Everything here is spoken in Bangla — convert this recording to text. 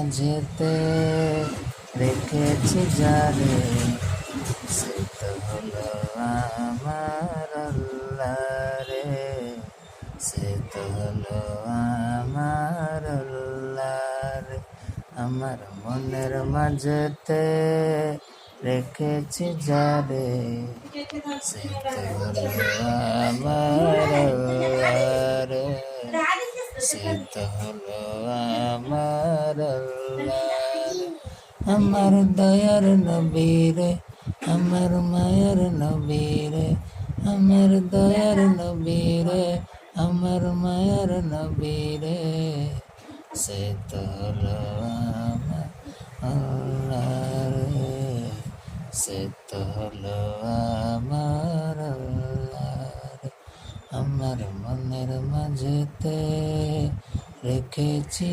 মাঝেতে রেখেছি যারে, সে তো হলো আমার আল্লাহ রে, সে তো হলো আমার আল্লাহ রে। আমার মনের মাঝেতে রেখেছি যারে, সে তো হলো আমার আল্লাহ রে, সে তো হলো আমার আল্লাহ রে। আমার দয়ার নবী রে, আমার মায়ের নবী রে, আমার দয়ার নবী রে, আমার মায়ের নবী রে, সে তো হলো আমার আল্লাহ রে, সে তো হলো আমার আল্লাহ রে। আমার মনের মাঝেতে রেখেছি